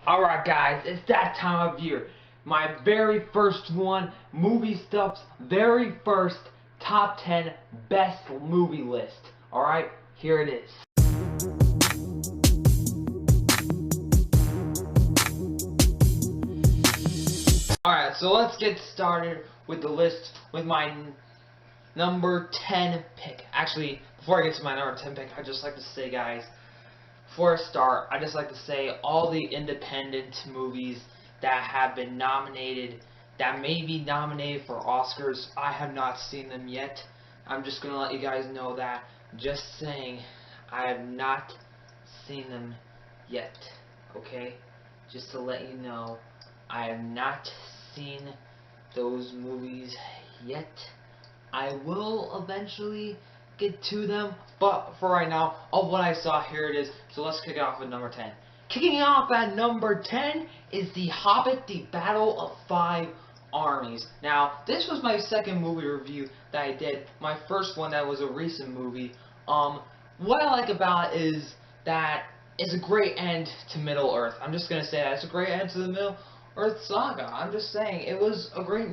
Alright guys, it's that time of year. My very first one, Movie Stuff's very first top 10 best movie list. Alright, here it is. Alright, so let's get started with the list with my number 10 pick. Actually, before I get to my number 10 pick, I'd just like to say, guys, before I start, I just like to say all the independent movies that have been nominated, that may be nominated for Oscars, I have not seen them yet. I'm just going to let you guys know that. Just saying, I have not seen them yet. Okay? Just to let you know, I have not seen those movies yet. I will eventually get to them, but for right now, of what I saw, here it is. So let's kick it off with number 10. Kicking off at number 10 is The Hobbit, The Battle of Five Armies. Now, this was my second movie review that I did. My first one that was a recent movie. What I like about it is that it's a great end to Middle Earth. I'm just gonna say that it's a great end to the Middle Earth saga. I'm just saying it was a great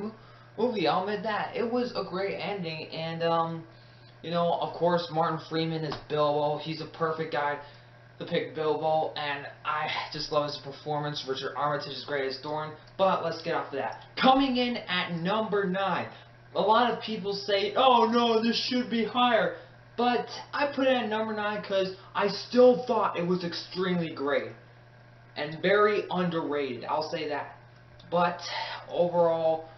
movie. I'll admit that it was a great ending, and you know, of course, Martin Freeman is Bilbo. He's a perfect guy to pick Bilbo, and I just love his performance. Richard Armitage is great as Thorin, but let's get off of that. Coming in at number 9, a lot of people say, oh no, this should be higher, but I put it at number 9 because I still thought it was extremely great and very underrated. I'll say that, but overall,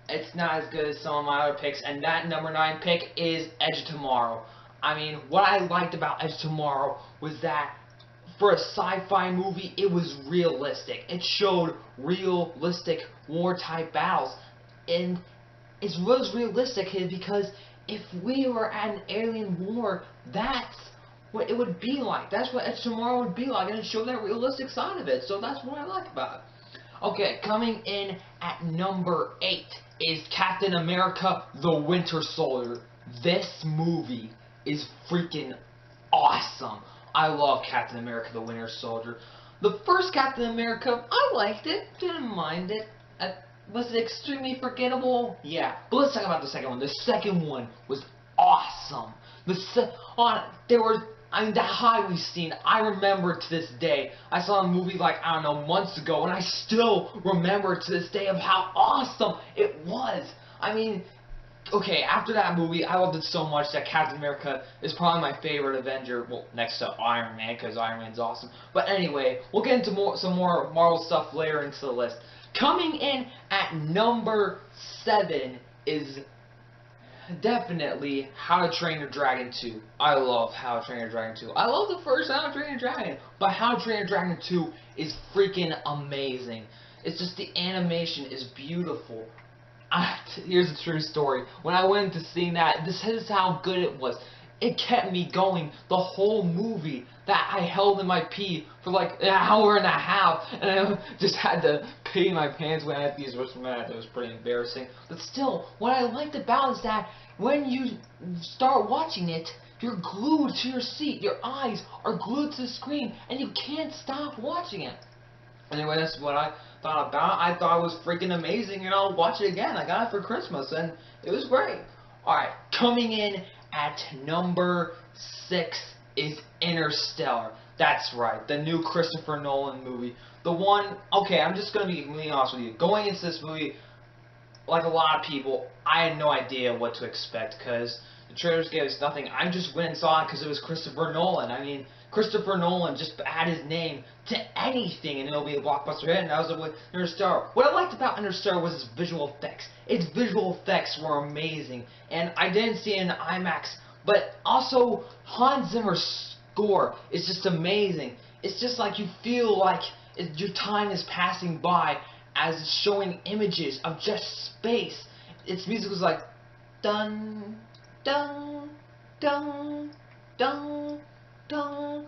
it's not as good as some of my other picks, and that number 9 pick is Edge of Tomorrow. I mean, what I liked about Edge of Tomorrow was that for a sci-fi movie, it was realistic. It showed realistic war-type battles, and it was realistic because if we were at an alien war, that's what it would be like. That's what Edge of Tomorrow would be like, and it showed that realistic side of it, so that's what I like about it. Okay, coming in at number 8 is Captain America: The Winter Soldier. This movie is freaking awesome. I love Captain America: The Winter Soldier. The first Captain America, I liked it, didn't mind it. Was it extremely forgettable? Yeah. But let's talk about the second one. The second one was awesome. That highway scene, I remember to this day. I saw a movie like, I don't know, months ago, and I still remember to this day of how awesome it was. I mean, okay, after that movie, I loved it so much that Captain America is probably my favorite Avenger, well, next to Iron Man, because Iron Man's awesome. But anyway, we'll get into some more Marvel stuff later into the list. Coming in at number 7 is definitely How to Train Your Dragon 2. I love How to Train Your Dragon 2. I love the first How to Train Your Dragon, but How to Train Your Dragon 2 is freaking amazing. It's just the animation is beautiful. Here's a true story. When I went to see that, this is how good it was. It kept me going the whole movie. That I held in my pee for like an hour and a half, and I just had to pee my pants when I had these wrists. Man, it was pretty embarrassing. But still, what I liked about it is that when you start watching it, you're glued to your seat. Your eyes are glued to the screen, and you can't stop watching it. Anyway, that's what I thought about it. I thought it was freaking amazing, and I'll watch it again. I got it for Christmas, and it was great. Alright, coming in at number 6 is Interstellar. That's right, the new Christopher Nolan movie. The one, okay, I'm just going to be completely honest with you. Going into this movie, like a lot of people, I had no idea what to expect, because the trailers gave us nothing. I just went and saw it because it was Christopher Nolan. I mean, Christopher Nolan just add his name to anything and it'll be a blockbuster hit, and that was with Interstellar. What I liked about Interstellar was its visual effects. Its visual effects were amazing, and I didn't see it in IMAX, but also Hans Zimmer's score is just amazing. It's just like you feel like your time is passing by as it's showing images of just space. Its music was like dun dun dun dun dun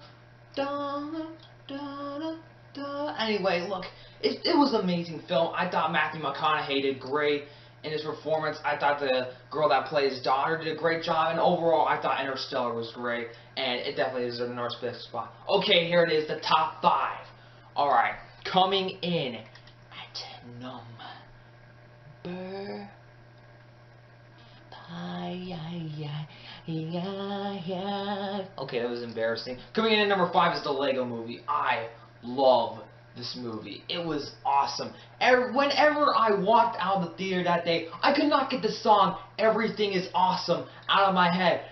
dun dun dun. Anyway, look, it was an amazing film. I thought Matthew McConaughey did great in his performance. I thought the girl that played his daughter did a great job, and overall, I thought Interstellar was great, and it definitely is a North Fifth spot. Okay, here it is, the top 5. Alright, Coming in at number 5. Okay, that was embarrassing. Coming in at number 5 is the Lego Movie. I love this movie. It was awesome. Whenever I walked out of the theater that day, I could not get the song "Everything is Awesome" out of my head.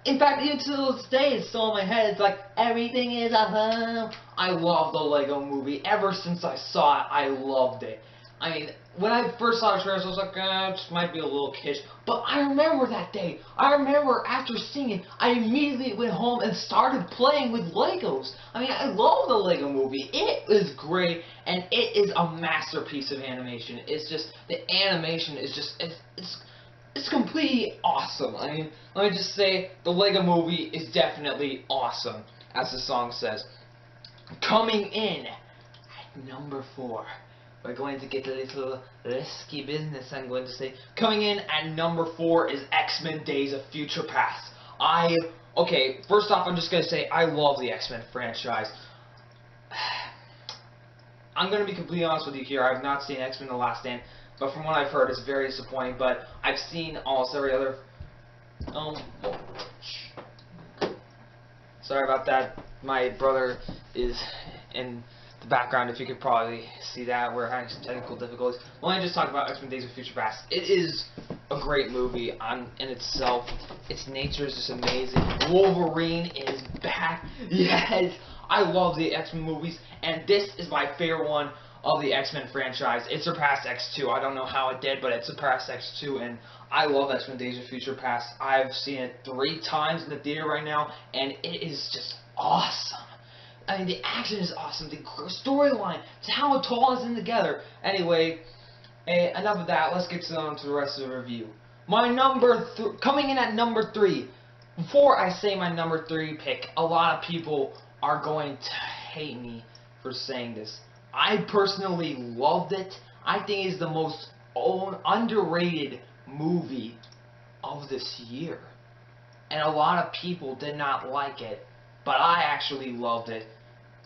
In fact, even to this day, it's still in my head. It's like, everything is awesome. I love the Lego Movie. Ever since I saw it, I loved it. I mean, when I first saw the trailers, I was like, this might be a little kitsch. But I remember that day. I remember after seeing it, I immediately went home and started playing with Legos. I mean, I love the Lego Movie. It is great, and it is a masterpiece of animation. It's just, the animation is just, it's completely awesome. I mean, let me just say, the Lego Movie is definitely awesome, as the song says. Coming in at number 4. We're going to get a little risky business, I'm going to say. Coming in at number 4 is X-Men Days of Future Past. Okay, first off, I'm just going to say, I love the X-Men franchise. I'm going to be completely honest with you here. I have not seen X-Men The Last Stand, but from what I've heard, it's very disappointing. But I've seen almost every other... Sorry about that. My brother is in the background, if you could probably see that. We're having some technical difficulties. Let me just talk about X-Men Days of Future Past. It is a great movie in itself. Its nature is just amazing. Wolverine is back. Yes! I love the X-Men movies, and this is my favorite one of the X-Men franchise. It surpassed X2. I don't know how it did, but it surpassed X2, and I love X-Men Days of Future Past. I've seen it 3 times in the theater right now, and it is just awesome. I mean, the action is awesome, the storyline, how it all is in together. Anyway, enough of that. Let's get on to the rest of the review. Coming in at number 3. Before I say my number 3 pick, a lot of people are going to hate me for saying this. I personally loved it. I think it's the most underrated movie of this year. And a lot of people did not like it, but I actually loved it.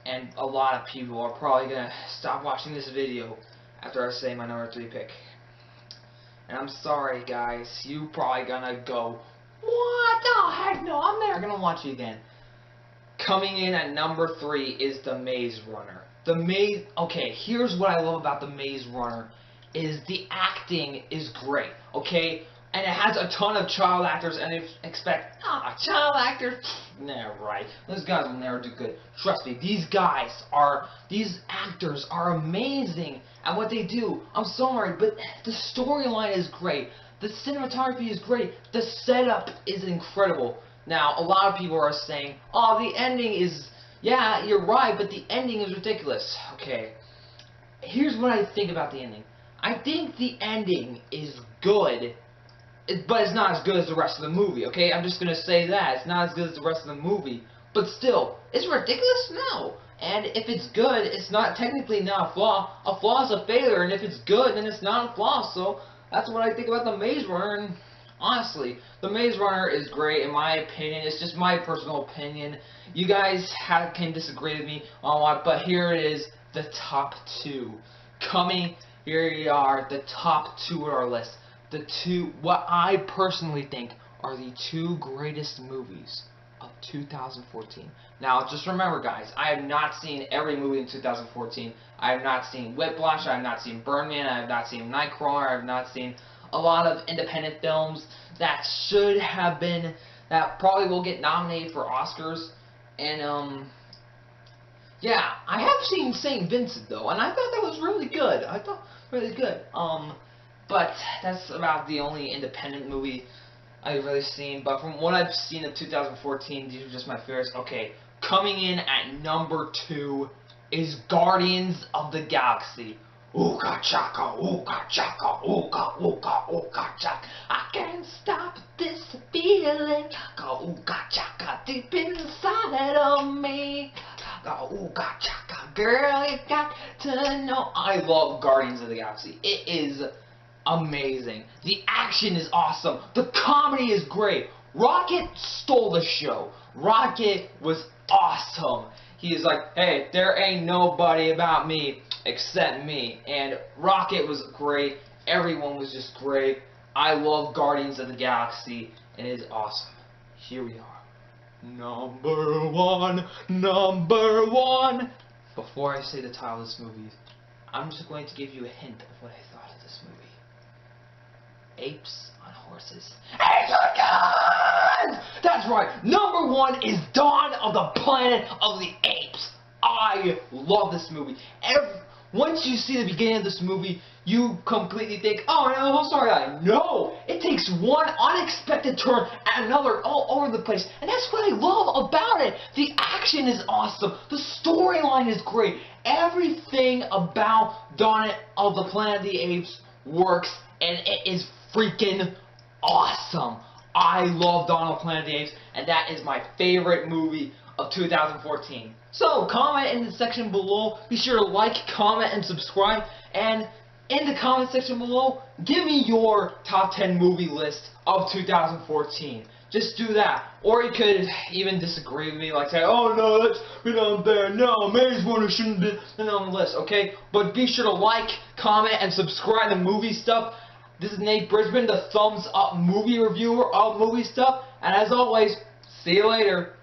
And a lot of people are probably going to stop watching this video after I say my number 3 pick. And I'm sorry, guys. You probably going to go, what? Oh, heck no, I'm never going to watch it again. Coming in at number 3 is The Maze Runner. Okay, here's what I love about The Maze Runner, is the acting is great, okay? And it has a ton of child actors, and if expect, child actors? Nah, right. Those guys will never do good. Trust me, these actors are amazing at what they do. I'm sorry, but the storyline is great. The cinematography is great. The setup is incredible. Now, a lot of people are saying, oh, the ending is... Yeah, you're right, but the ending is ridiculous. Okay, here's what I think about the ending. I think the ending is good, but it's not as good as the rest of the movie, okay? I'm just going to say that. It's not as good as the rest of the movie. But still, is it ridiculous? No. And if it's good, it's not technically not a flaw. A flaw is a failure, and if it's good, then it's not a flaw. So that's what I think about The Maze Runner. And honestly, The Maze Runner is great in my opinion. It's just my personal opinion. You guys can disagree with me on what, but here it is, the top 2. Here you are, the top 2 on our list. What I personally think are the 2 greatest movies of 2014. Now, just remember, guys, I have not seen every movie in 2014. I have not seen Whiplash, I have not seen Birdman, I have not seen Nightcrawler, I have not seen a lot of independent films that should have been, that probably will get nominated for Oscars. And, yeah, I have seen St. Vincent, though, and I thought that was really good. I thought really good. But that's about the only independent movie I've really seen. But from what I've seen of 2014, these are just my favorites. Okay, coming in at number 2 is Guardians of the Galaxy. Ooga chaka, ooga chaka, ooga, ooga, ooga chaka. I can't stop this feeling. Ooga chaka, deep inside of me. Ooga chaka, girl, you got to know. I love Guardians of the Galaxy. It is amazing. The action is awesome. The comedy is great. Rocket stole the show. Rocket was awesome. he's like, hey, there ain't nobody about me except me. And Rocket was great. Everyone was just great. I love Guardians of the Galaxy, and it is awesome. Here we are. Number one. Before I say the title of this movie, I'm just going to give you a hint of what I thought of this movie. Apes on horses. Apes on guns! That's right. Number one is Dawn of the Planet of the Apes. I love this movie. Once you see the beginning of this movie, you completely think, oh no, I'm sorry. No, it takes one unexpected turn and another all over the place. And that's what I love about it. The action is awesome. The storyline is great. Everything about Dawn of the Planet of the Apes works, and it is freaking awesome. I love Dawn of the Planet of the Apes, and that is my favorite movie of 2014. So, comment in the section below. Be sure to like, comment, and subscribe. And in the comment section below, give me your top 10 movie list of 2014. Just do that. Or you could even disagree with me, like say, oh no, that's not there. No, Maze Runner shouldn't be on the list, okay? But be sure to like, comment, and subscribe to movie stuff. This is Nate Brisbane, the thumbs up movie reviewer of movie stuff. And as always, see you later.